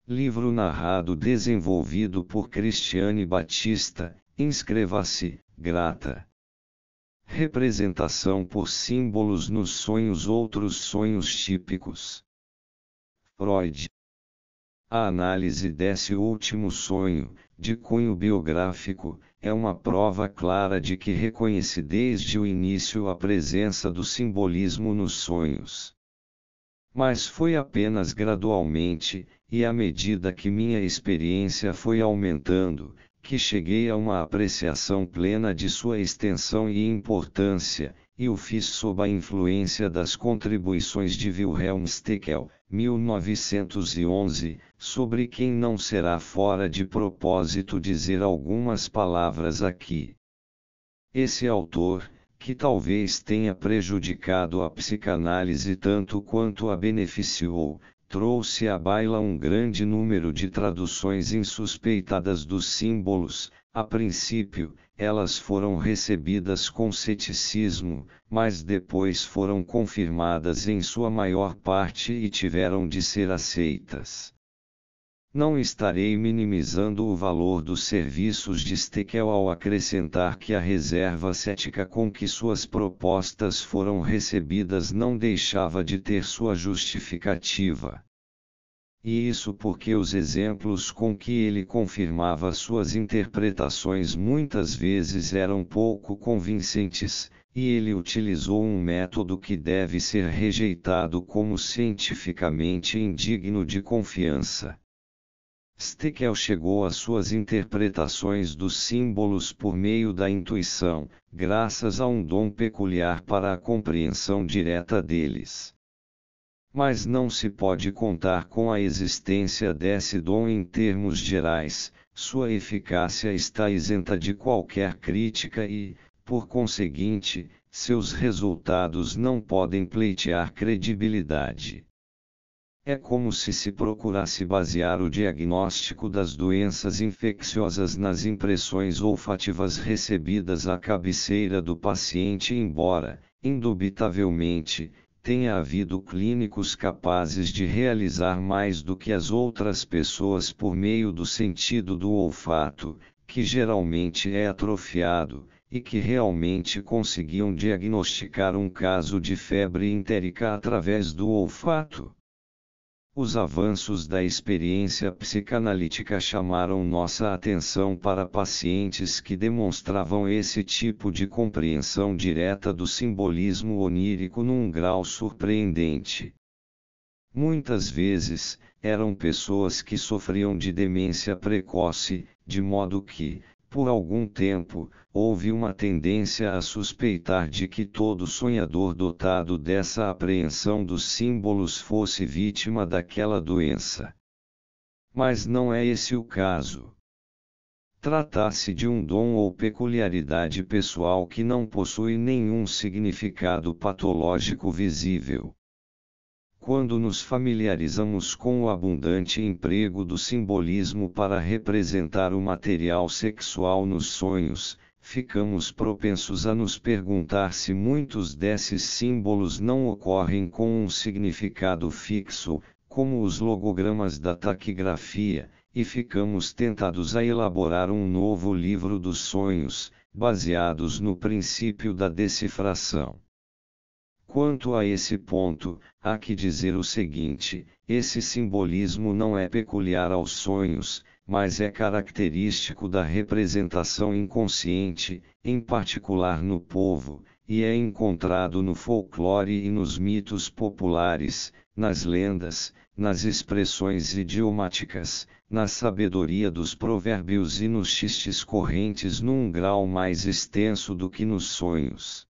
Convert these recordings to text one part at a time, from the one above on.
Livro narrado desenvolvido por Cristiane Batista, inscreva-se, grata. Representação por símbolos nos sonhos. Outros sonhos típicos. Freud. A análise desse último sonho, de cunho biográfico, é uma prova clara de que reconheci desde o início a presença do simbolismo nos sonhos. Mas foi apenas gradualmente, e à medida que minha experiência foi aumentando, que cheguei a uma apreciação plena de sua extensão e importância, e o fiz sob a influência das contribuições de Wilhelm Steckel, 1911, sobre quem não será fora de propósito dizer algumas palavras aqui. Esse autor, que talvez tenha prejudicado a psicanálise tanto quanto a beneficiou, trouxe à baila um grande número de traduções insuspeitadas dos símbolos. A princípio, elas foram recebidas com ceticismo, mas depois foram confirmadas em sua maior parte e tiveram de ser aceitas. Não estarei minimizando o valor dos serviços de Steckel ao acrescentar que a reserva cética com que suas propostas foram recebidas não deixava de ter sua justificativa. E isso porque os exemplos com que ele confirmava suas interpretações muitas vezes eram pouco convincentes, e ele utilizou um método que deve ser rejeitado como cientificamente indigno de confiança. Steckel chegou às suas interpretações dos símbolos por meio da intuição, graças a um dom peculiar para a compreensão direta deles. Mas não se pode contar com a existência desse dom em termos gerais, sua eficácia está isenta de qualquer crítica e, por conseguinte, seus resultados não podem pleitear credibilidade. É como se procurasse basear o diagnóstico das doenças infecciosas nas impressões olfativas recebidas à cabeceira do paciente, embora, indubitavelmente, tenha havido clínicos capazes de realizar mais do que as outras pessoas por meio do sentido do olfato, que geralmente é atrofiado, e que realmente conseguiam diagnosticar um caso de febre entérica através do olfato. Os avanços da experiência psicanalítica chamaram nossa atenção para pacientes que demonstravam esse tipo de compreensão direta do simbolismo onírico num grau surpreendente. Muitas vezes, eram pessoas que sofriam de demência precoce, de modo que, por algum tempo, houve uma tendência a suspeitar de que todo sonhador dotado dessa apreensão dos símbolos fosse vítima daquela doença. Mas não é esse o caso. Trata-se de um dom ou peculiaridade pessoal que não possui nenhum significado patológico visível. Quando nos familiarizamos com o abundante emprego do simbolismo para representar o material sexual nos sonhos, ficamos propensos a nos perguntar se muitos desses símbolos não ocorrem com um significado fixo, como os logogramas da taquigrafia, e ficamos tentados a elaborar um novo livro dos sonhos, baseados no princípio da decifração. Quanto a esse ponto, há que dizer o seguinte: esse simbolismo não é peculiar aos sonhos, mas é característico da representação inconsciente, em particular no povo, e é encontrado no folclore e nos mitos populares, nas lendas, nas expressões idiomáticas, na sabedoria dos provérbios e nos xistes correntes num grau mais extenso do que nos sonhos.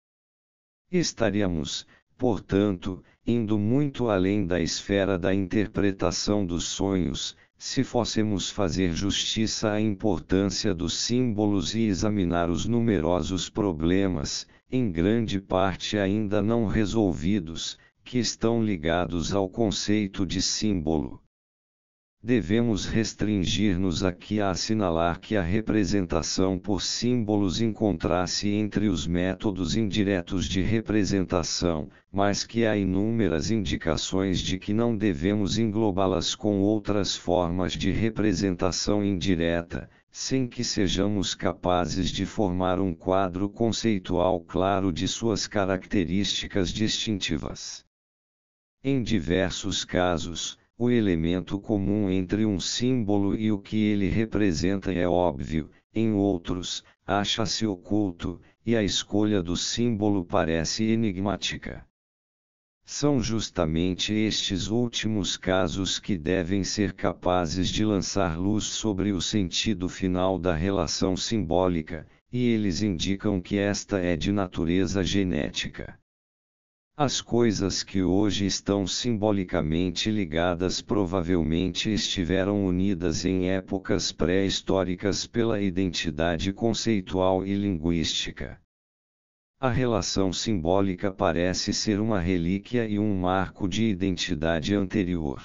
Estaríamos, portanto, indo muito além da esfera da interpretação dos sonhos, se fôssemos fazer justiça à importância dos símbolos e examinar os numerosos problemas, em grande parte ainda não resolvidos, que estão ligados ao conceito de símbolo. Devemos restringir-nos aqui a assinalar que a representação por símbolos encontra-se entre os métodos indiretos de representação, mas que há inúmeras indicações de que não devemos englobá-las com outras formas de representação indireta, sem que sejamos capazes de formar um quadro conceitual claro de suas características distintivas. Em diversos casos, o elemento comum entre um símbolo e o que ele representa é óbvio, em outros, acha-se oculto, e a escolha do símbolo parece enigmática. São justamente estes últimos casos que devem ser capazes de lançar luz sobre o sentido final da relação simbólica, e eles indicam que esta é de natureza genética. As coisas que hoje estão simbolicamente ligadas provavelmente estiveram unidas em épocas pré-históricas pela identidade conceitual e linguística. A relação simbólica parece ser uma relíquia e um marco de identidade anterior.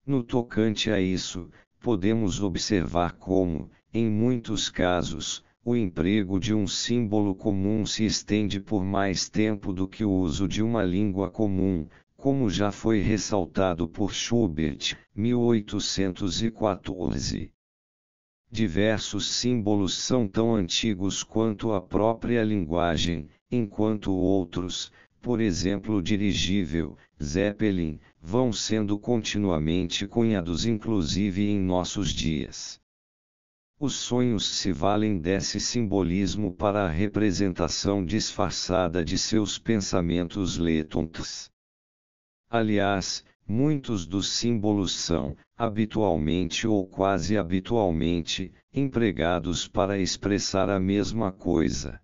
No tocante a isso, podemos observar como, em muitos casos, o emprego de um símbolo comum se estende por mais tempo do que o uso de uma língua comum, como já foi ressaltado por Schubert, 1814. Diversos símbolos são tão antigos quanto a própria linguagem, enquanto outros, por exemplo dirigível, Zeppelin, vão sendo continuamente cunhados inclusive em nossos dias. Os sonhos se valem desse simbolismo para a representação disfarçada de seus pensamentos letontos. Aliás, muitos dos símbolos são, habitualmente ou quase habitualmente, empregados para expressar a mesma coisa.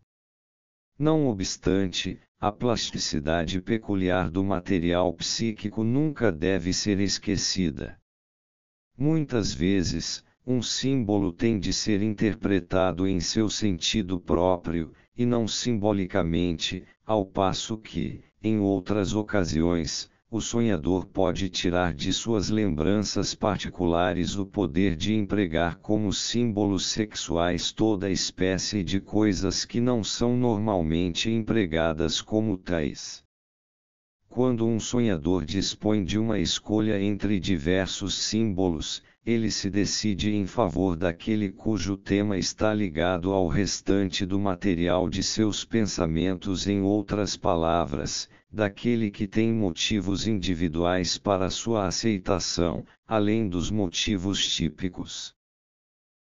Não obstante, a plasticidade peculiar do material psíquico nunca deve ser esquecida. Muitas vezes, um símbolo tem de ser interpretado em seu sentido próprio, e não simbolicamente, ao passo que, em outras ocasiões, o sonhador pode tirar de suas lembranças particulares o poder de empregar como símbolos sexuais toda espécie de coisas que não são normalmente empregadas como tais. Quando um sonhador dispõe de uma escolha entre diversos símbolos, ele se decide em favor daquele cujo tema está ligado ao restante do material de seus pensamentos, em outras palavras, daquele que tem motivos individuais para sua aceitação, além dos motivos típicos.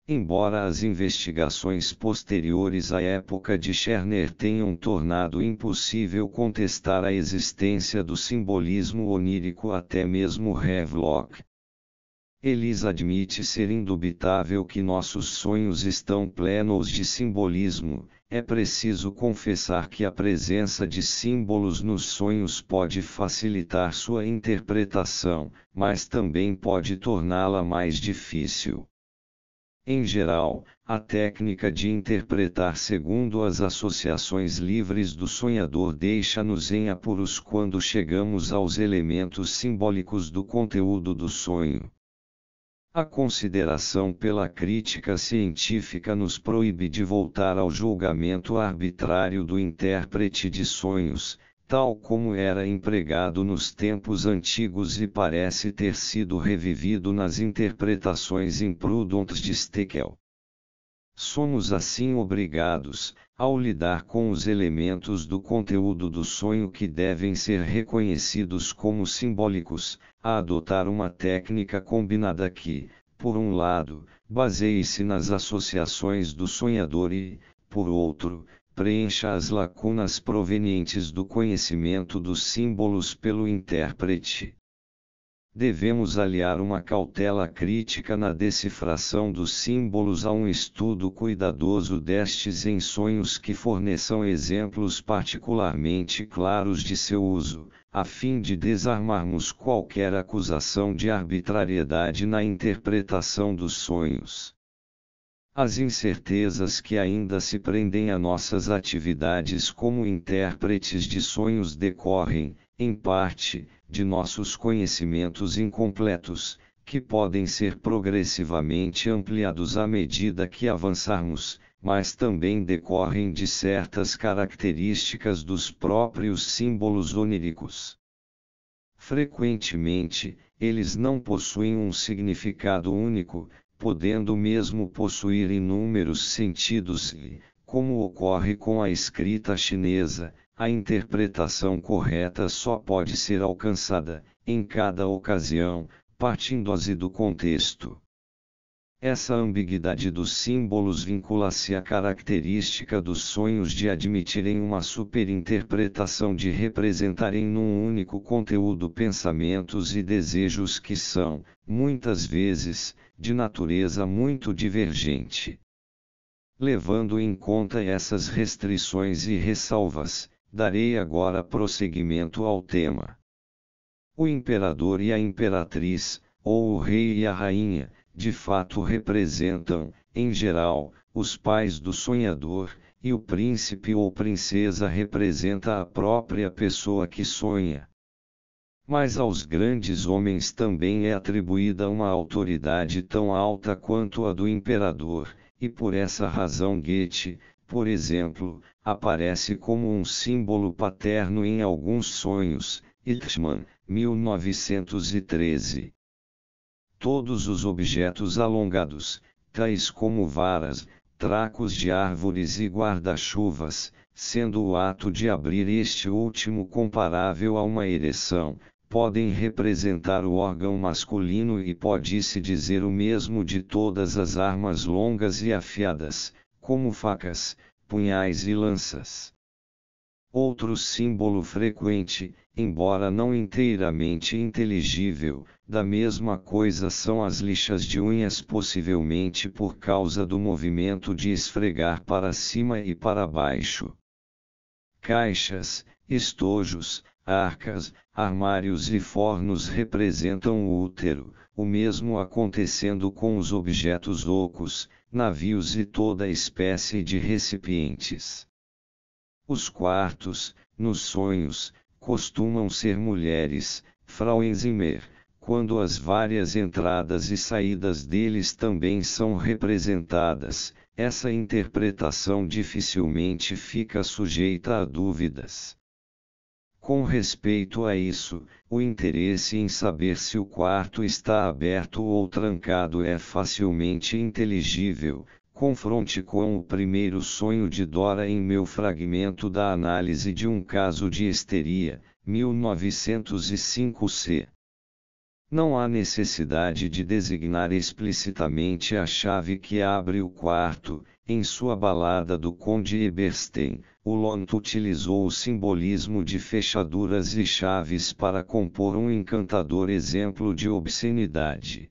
Embora as investigações posteriores à época de Scherner tenham tornado impossível contestar a existência do simbolismo onírico até mesmo Havelock, Ellis admite ser indubitável que nossos sonhos estão plenos de simbolismo. É preciso confessar que a presença de símbolos nos sonhos pode facilitar sua interpretação, mas também pode torná-la mais difícil. Em geral, a técnica de interpretar segundo as associações livres do sonhador deixa-nos em apuros quando chegamos aos elementos simbólicos do conteúdo do sonho. A consideração pela crítica científica nos proíbe de voltar ao julgamento arbitrário do intérprete de sonhos, tal como era empregado nos tempos antigos e parece ter sido revivido nas interpretações imprudentes de Stekel. Somos assim obrigados, ao lidar com os elementos do conteúdo do sonho que devem ser reconhecidos como simbólicos, a adotar uma técnica combinada que, por um lado, baseie-se nas associações do sonhador e, por outro, preencha as lacunas provenientes do conhecimento dos símbolos pelo intérprete. Devemos aliar uma cautela crítica na decifração dos símbolos a um estudo cuidadoso destes em sonhos que forneçam exemplos particularmente claros de seu uso, a fim de desarmarmos qualquer acusação de arbitrariedade na interpretação dos sonhos. As incertezas que ainda se prendem a nossas atividades como intérpretes de sonhos decorrem, em parte, de nossos conhecimentos incompletos, que podem ser progressivamente ampliados à medida que avançarmos, mas também decorrem de certas características dos próprios símbolos oníricos. Frequentemente, eles não possuem um significado único, podendo mesmo possuir inúmeros sentidos e, como ocorre com a escrita chinesa, a interpretação correta só pode ser alcançada, em cada ocasião, partindo-se do contexto. Essa ambiguidade dos símbolos vincula-se à característica dos sonhos de admitirem uma superinterpretação, de representarem num único conteúdo pensamentos e desejos que são, muitas vezes, de natureza muito divergente. Levando em conta essas restrições e ressalvas, darei agora prosseguimento ao tema. O imperador e a imperatriz, ou o rei e a rainha, de fato representam, em geral, os pais do sonhador, e o príncipe ou princesa representa a própria pessoa que sonha. Mas aos grandes homens também é atribuída uma autoridade tão alta quanto a do imperador, e por essa razão Goethe, por exemplo, aparece como um símbolo paterno em alguns sonhos. Eichmann, 1913. Todos os objetos alongados, tais como varas, tracos de árvores e guarda-chuvas, sendo o ato de abrir este último comparável a uma ereção, podem representar o órgão masculino, e pode-se dizer o mesmo de todas as armas longas e afiadas, como facas, punhais e lanças. Outro símbolo frequente, embora não inteiramente inteligível, da mesma coisa são as lixas de unhas, possivelmente por causa do movimento de esfregar para cima e para baixo. Caixas, estojos, arcas, armários e fornos representam o útero, o mesmo acontecendo com os objetos ocos, navios e toda espécie de recipientes. Os quartos, nos sonhos, costumam ser mulheres, Frauenzimmer, quando as várias entradas e saídas deles também são representadas. Essa interpretação dificilmente fica sujeita a dúvidas. Com respeito a isso, o interesse em saber se o quarto está aberto ou trancado é facilmente inteligível. Confronte com o primeiro sonho de Dora em meu fragmento da análise de um caso de histeria, 1905c. Não há necessidade de designar explicitamente a chave que abre o quarto. Em sua balada do Conde Eberstein, o Lont utilizou o simbolismo de fechaduras e chaves para compor um encantador exemplo de obscenidade.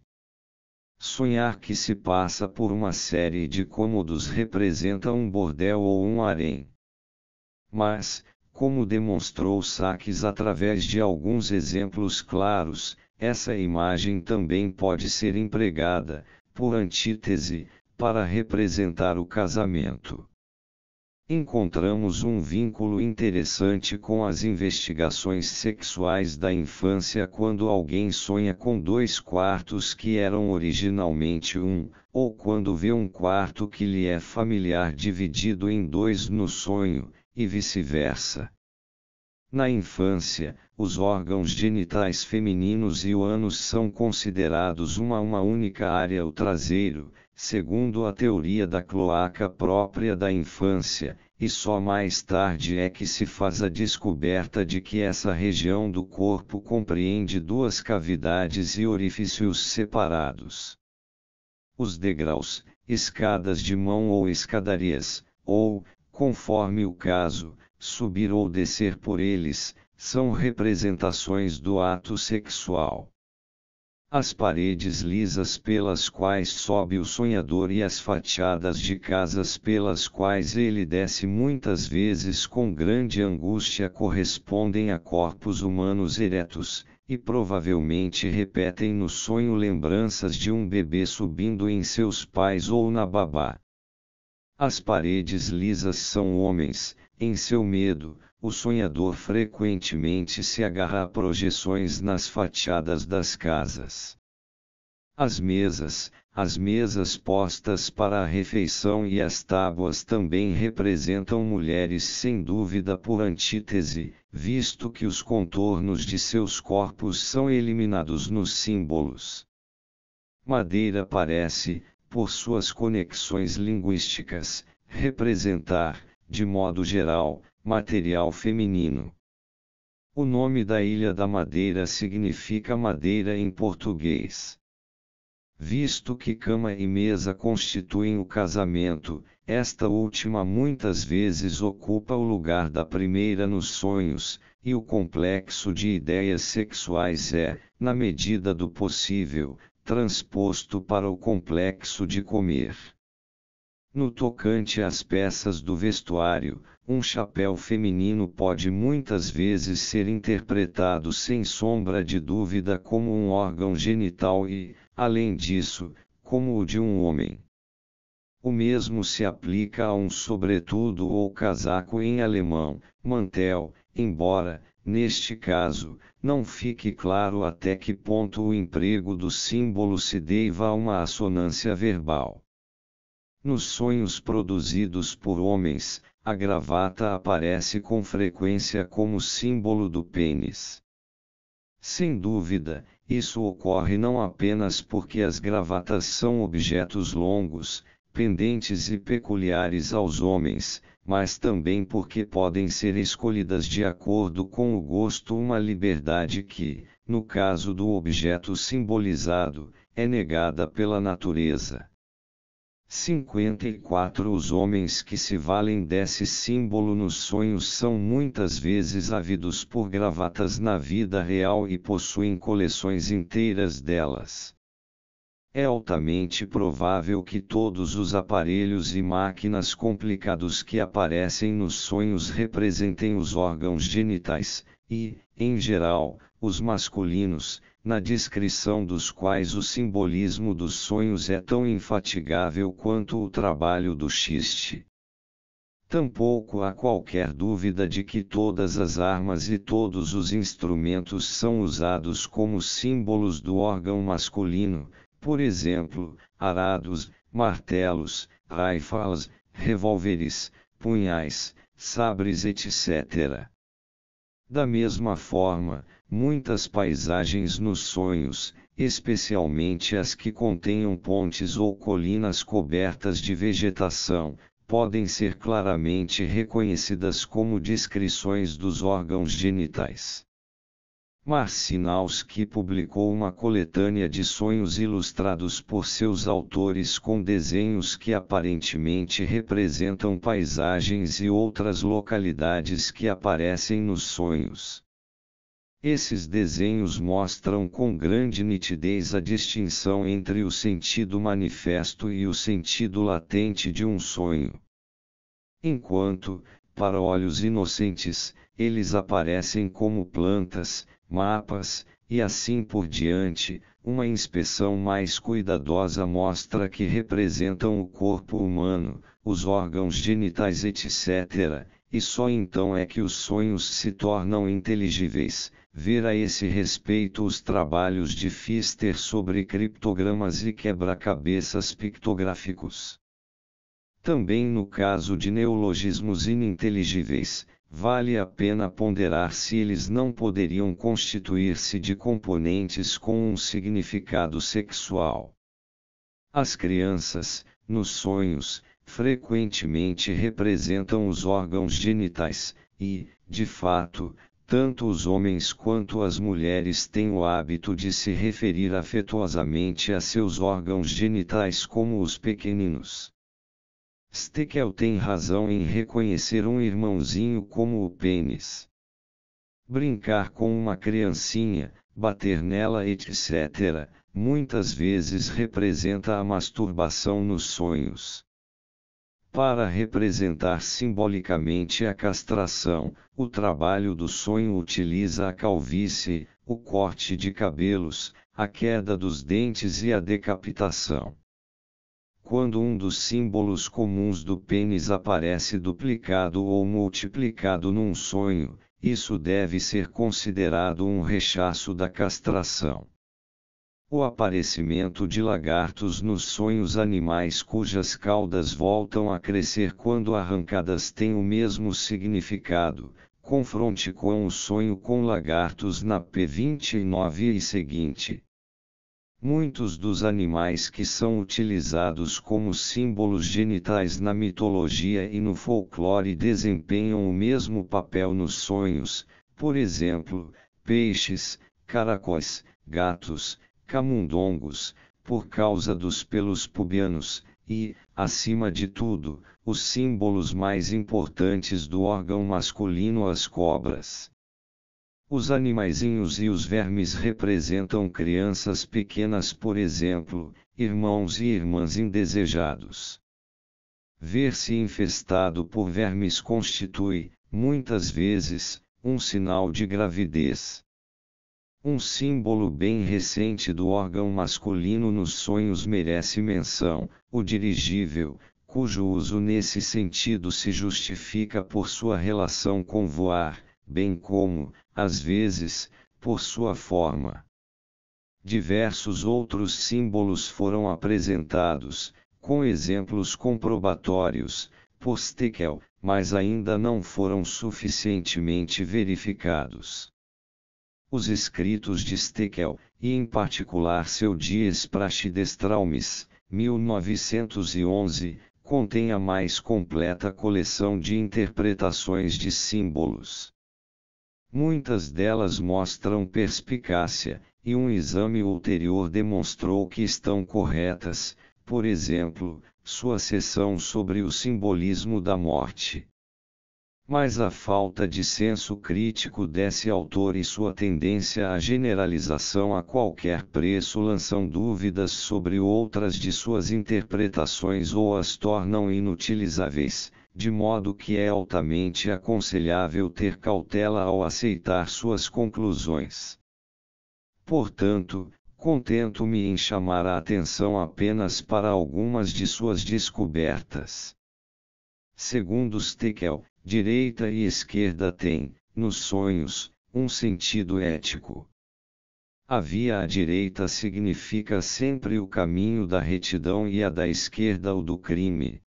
Sonhar que se passa por uma série de cômodos representa um bordel ou um harém. Mas, como demonstrou Sacks através de alguns exemplos claros, essa imagem também pode ser empregada, por antítese, para representar o casamento. Encontramos um vínculo interessante com as investigações sexuais da infância quando alguém sonha com 2 quartos que eram originalmente um, ou quando vê um quarto que lhe é familiar dividido em 2 no sonho, e vice-versa. Na infância, os órgãos genitais femininos e o ânus são considerados uma única área. O traseiro, segundo a teoria da cloaca própria da infância, e só mais tarde é que se faz a descoberta de que essa região do corpo compreende 2 cavidades e orifícios separados. Os degraus, escadas de mão ou escadarias, ou, conforme o caso, subir ou descer por eles, são representações do ato sexual. As paredes lisas pelas quais sobe o sonhador e as fachadas de casas pelas quais ele desce muitas vezes com grande angústia correspondem a corpos humanos eretos, e provavelmente repetem no sonho lembranças de um bebê subindo em seus pais ou na babá. As paredes lisas são homens. Em seu medo, o sonhador frequentemente se agarra a projeções nas fachadas das casas. As mesas postas para a refeição e as tábuas também representam mulheres sem dúvida por antítese, visto que os contornos de seus corpos são eliminados nos símbolos. Madeira parece, por suas conexões linguísticas, representar, de modo geral, material feminino. O nome da Ilha da Madeira significa madeira em português. Visto que cama e mesa constituem o casamento, esta última muitas vezes ocupa o lugar da primeira nos sonhos, e o complexo de ideias sexuais é, na medida do possível, transposto para o complexo de comer. No tocante às peças do vestuário, um chapéu feminino pode muitas vezes ser interpretado sem sombra de dúvida como um órgão genital e, além disso, como o de um homem. O mesmo se aplica a um sobretudo ou casaco em alemão, mantel, embora, neste caso, não fique claro até que ponto o emprego do símbolo se deva a uma assonância verbal. Nos sonhos produzidos por homens, a gravata aparece com frequência como símbolo do pênis. Sem dúvida, isso ocorre não apenas porque as gravatas são objetos longos, pendentes e peculiares aos homens, mas também porque podem ser escolhidas de acordo com o gosto, uma liberdade que, no caso do objeto simbolizado, é negada pela natureza. 54 Os homens que se valem desse símbolo nos sonhos são muitas vezes ávidos por gravatas na vida real e possuem coleções inteiras delas. É altamente provável que todos os aparelhos e máquinas complicados que aparecem nos sonhos representem os órgãos genitais, e, em geral, os masculinos, na descrição dos quais o simbolismo dos sonhos é tão infatigável quanto o trabalho do xiste. Tampouco há qualquer dúvida de que todas as armas e todos os instrumentos são usados como símbolos do órgão masculino, por exemplo, arados, martelos, rifles, revólveres, punhais, sabres etc. Da mesma forma, muitas paisagens nos sonhos, especialmente as que contenham pontes ou colinas cobertas de vegetação, podem ser claramente reconhecidas como descrições dos órgãos genitais. Marcinowski publicou uma coletânea de sonhos ilustrados por seus autores com desenhos que aparentemente representam paisagens e outras localidades que aparecem nos sonhos. Esses desenhos mostram com grande nitidez a distinção entre o sentido manifesto e o sentido latente de um sonho. Enquanto, para olhos inocentes, eles aparecem como plantas, mapas, e assim por diante, uma inspeção mais cuidadosa mostra que representam o corpo humano, os órgãos genitais etc., e só então é que os sonhos se tornam inteligíveis. Ver a esse respeito os trabalhos de Pfister sobre criptogramas e quebra-cabeças pictográficos. Também no caso de neologismos ininteligíveis, vale a pena ponderar se eles não poderiam constituir-se de componentes com um significado sexual. As crianças, nos sonhos, frequentemente representam os órgãos genitais, e, de fato, tanto os homens quanto as mulheres têm o hábito de se referir afetuosamente a seus órgãos genitais como os pequeninos. Steckel tem razão em reconhecer um irmãozinho como o pênis. Brincar com uma criancinha, bater nela etc., muitas vezes representa a masturbação nos sonhos. Para representar simbolicamente a castração, o trabalho do sonho utiliza a calvície, o corte de cabelos, a queda dos dentes e a decapitação. Quando um dos símbolos comuns do pênis aparece duplicado ou multiplicado num sonho, isso deve ser considerado um rechaço da castração. O aparecimento de lagartos nos sonhos. Animais cujas caudas voltam a crescer quando arrancadas têm o mesmo significado. Confronte com o sonho com lagartos na P29 e seguinte. Muitos dos animais que são utilizados como símbolos genitais na mitologia e no folclore desempenham o mesmo papel nos sonhos, por exemplo, peixes, caracóis, gatos, camundongos, por causa dos pelos pubianos, e, acima de tudo, os símbolos mais importantes do órgão masculino, as cobras. Os animaizinhos e os vermes representam crianças pequenas, por exemplo, irmãos e irmãs indesejados. Ver-se infestado por vermes constitui, muitas vezes, um sinal de gravidez. Um símbolo bem recente do órgão masculino nos sonhos merece menção: o dirigível, cujo uso nesse sentido se justifica por sua relação com voar, bem como, às vezes, por sua forma. Diversos outros símbolos foram apresentados, com exemplos comprobatórios, por Stekel, mas ainda não foram suficientemente verificados. Os escritos de Stekel, e em particular seu Dies Praxidestraumis, 1911, contém a mais completa coleção de interpretações de símbolos. Muitas delas mostram perspicácia, e um exame ulterior demonstrou que estão corretas, por exemplo, sua seção sobre o simbolismo da morte. Mas a falta de senso crítico desse autor e sua tendência à generalização a qualquer preço lançam dúvidas sobre outras de suas interpretações ou as tornam inutilizáveis, de modo que é altamente aconselhável ter cautela ao aceitar suas conclusões. Portanto, contento-me em chamar a atenção apenas para algumas de suas descobertas. Segundo Stekel, direita e esquerda têm, nos sonhos, um sentido ético. A via à direita significa sempre o caminho da retidão e a da esquerda o do crime.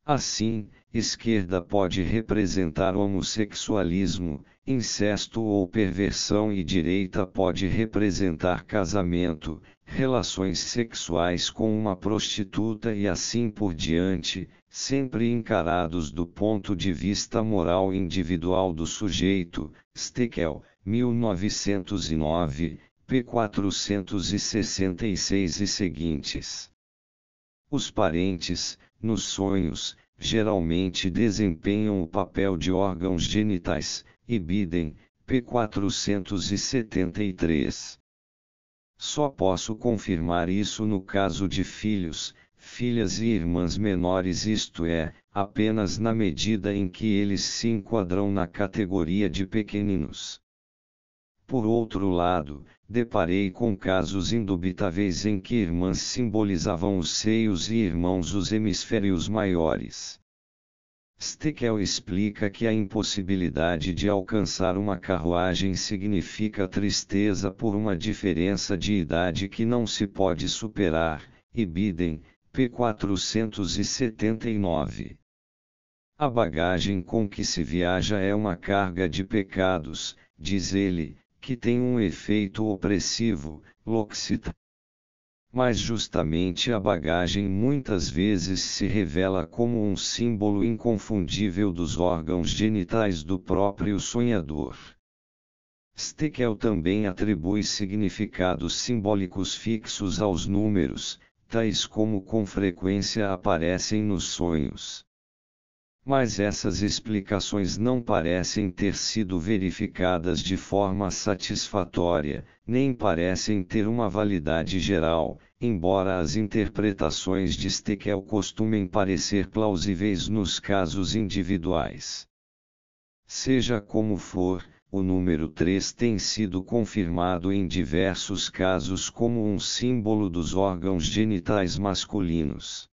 Assim, esquerda pode representar homossexualismo, incesto ou perversão e direita pode representar casamento, relações sexuais com uma prostituta e assim por diante, sempre encarados do ponto de vista moral individual do sujeito. Stekel, 1909, p. 466 e seguintes. Os parentes, nos sonhos, geralmente desempenham o papel de órgãos genitais, e Biden, p. 473. Só posso confirmar isso no caso de filhos, filhas e irmãs menores, isto é, apenas na medida em que eles se enquadram na categoria de pequeninos. Por outro lado, deparei com casos indubitáveis em que irmãs simbolizavam os seios e irmãos os hemisférios maiores. Stekel explica que a impossibilidade de alcançar uma carruagem significa tristeza por uma diferença de idade que não se pode superar, e Biden, p. 479. A bagagem com que se viaja é uma carga de pecados, diz ele, que tem um efeito opressivo, loxita. Mas justamente a bagagem muitas vezes se revela como um símbolo inconfundível dos órgãos genitais do próprio sonhador. Stekel também atribui significados simbólicos fixos aos números, tais como com frequência aparecem nos sonhos. Mas essas explicações não parecem ter sido verificadas de forma satisfatória, nem parecem ter uma validade geral, embora as interpretações de Stekel costumem parecer plausíveis nos casos individuais. Seja como for, o número 3 tem sido confirmado em diversos casos como um símbolo dos órgãos genitais masculinos.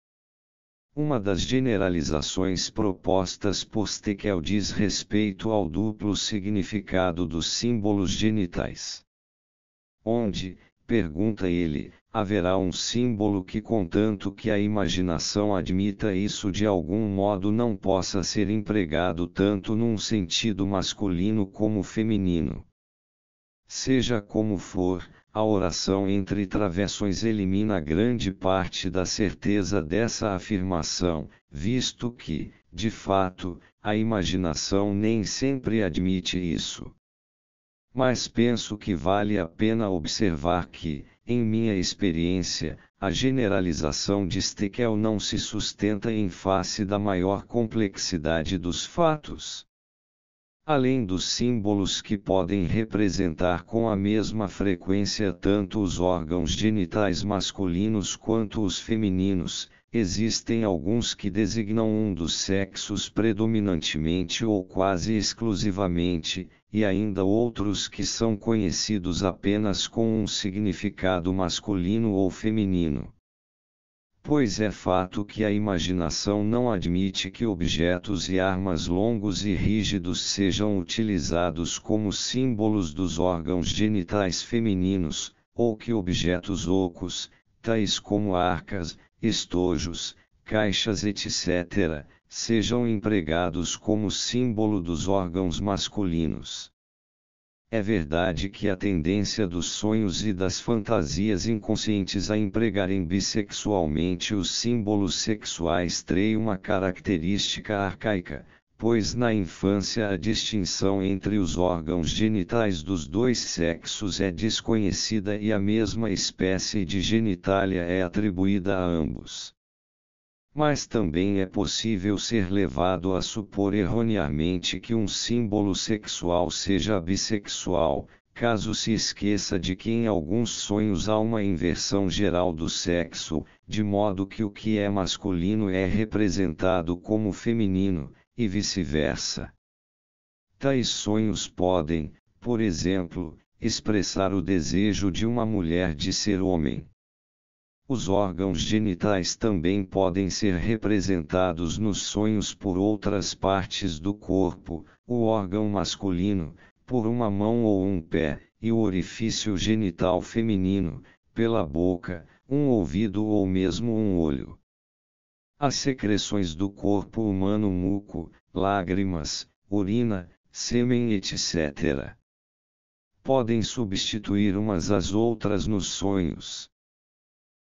Uma das generalizações propostas por Stekel diz respeito ao duplo significado dos símbolos genitais. Onde, pergunta ele, haverá um símbolo que, contanto que a imaginação admita isso de algum modo, não possa ser empregado tanto num sentido masculino como feminino? Seja como for, a oração entre travessões elimina grande parte da certeza dessa afirmação, visto que, de fato, a imaginação nem sempre admite isso. Mas penso que vale a pena observar que, em minha experiência, a generalização de Steckel não se sustenta em face da maior complexidade dos fatos. Além dos símbolos que podem representar com a mesma frequência tanto os órgãos genitais masculinos quanto os femininos, existem alguns que designam um dos sexos predominantemente ou quase exclusivamente, e ainda outros que são conhecidos apenas com um significado masculino ou feminino. Pois é fato que a imaginação não admite que objetos e armas longos e rígidos sejam utilizados como símbolos dos órgãos genitais femininos, ou que objetos ocos, tais como arcas, estojos, caixas etc., sejam empregados como símbolo dos órgãos masculinos. É verdade que a tendência dos sonhos e das fantasias inconscientes a empregarem bissexualmente os símbolos sexuais tem uma característica arcaica, pois na infância a distinção entre os órgãos genitais dos dois sexos é desconhecida e a mesma espécie de genitália é atribuída a ambos. Mas também é possível ser levado a supor erroneamente que um símbolo sexual seja bissexual, caso se esqueça de que em alguns sonhos há uma inversão geral do sexo, de modo que o que é masculino é representado como feminino, e vice-versa. Tais sonhos podem, por exemplo, expressar o desejo de uma mulher de ser homem. Os órgãos genitais também podem ser representados nos sonhos por outras partes do corpo, o órgão masculino, por uma mão ou um pé, e o orifício genital feminino, pela boca, um ouvido ou mesmo um olho. As secreções do corpo humano, muco, lágrimas, urina, sêmen etc., podem substituir umas às outras nos sonhos.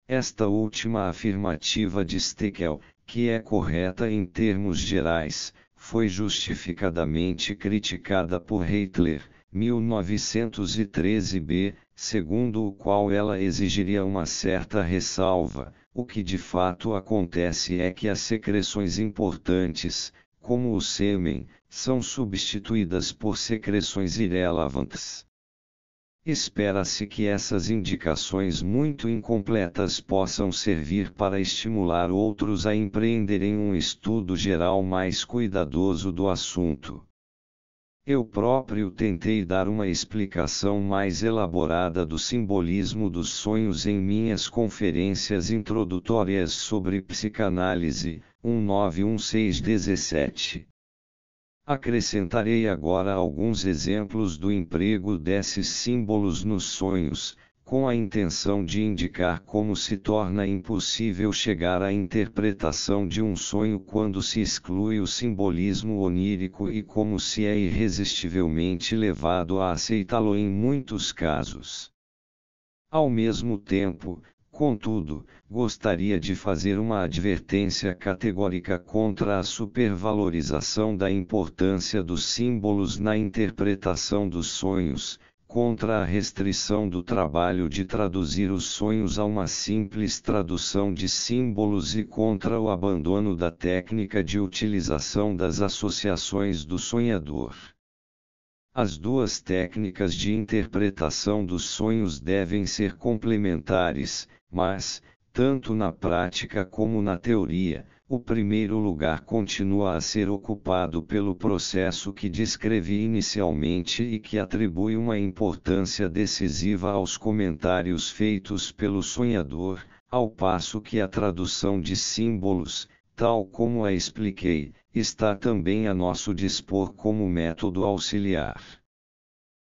Esta última afirmativa de Steckel, que é correta em termos gerais, foi justificadamente criticada por Hitler, 1913b, segundo o qual ela exigiria uma certa ressalva. O que de fato acontece é que as secreções importantes, como o sêmen, são substituídas por secreções irrelevantes. Espera-se que essas indicações muito incompletas possam servir para estimular outros a empreenderem um estudo geral mais cuidadoso do assunto. Eu próprio tentei dar uma explicação mais elaborada do simbolismo dos sonhos em minhas conferências introdutórias sobre psicanálise, 1916-17. Acrescentarei agora alguns exemplos do emprego desses símbolos nos sonhos, com a intenção de indicar como se torna impossível chegar à interpretação de um sonho quando se exclui o simbolismo onírico e como se é irresistivelmente levado a aceitá-lo em muitos casos. Ao mesmo tempo, contudo, gostaria de fazer uma advertência categórica contra a supervalorização da importância dos símbolos na interpretação dos sonhos, contra a restrição do trabalho de traduzir os sonhos a uma simples tradução de símbolos e contra o abandono da técnica de utilização das associações do sonhador. As duas técnicas de interpretação dos sonhos devem ser complementares, mas, tanto na prática como na teoria, o primeiro lugar continua a ser ocupado pelo processo que descrevi inicialmente e que atribui uma importância decisiva aos comentários feitos pelo sonhador, ao passo que a tradução de símbolos, tal como a expliquei, está também a nosso dispor como método auxiliar.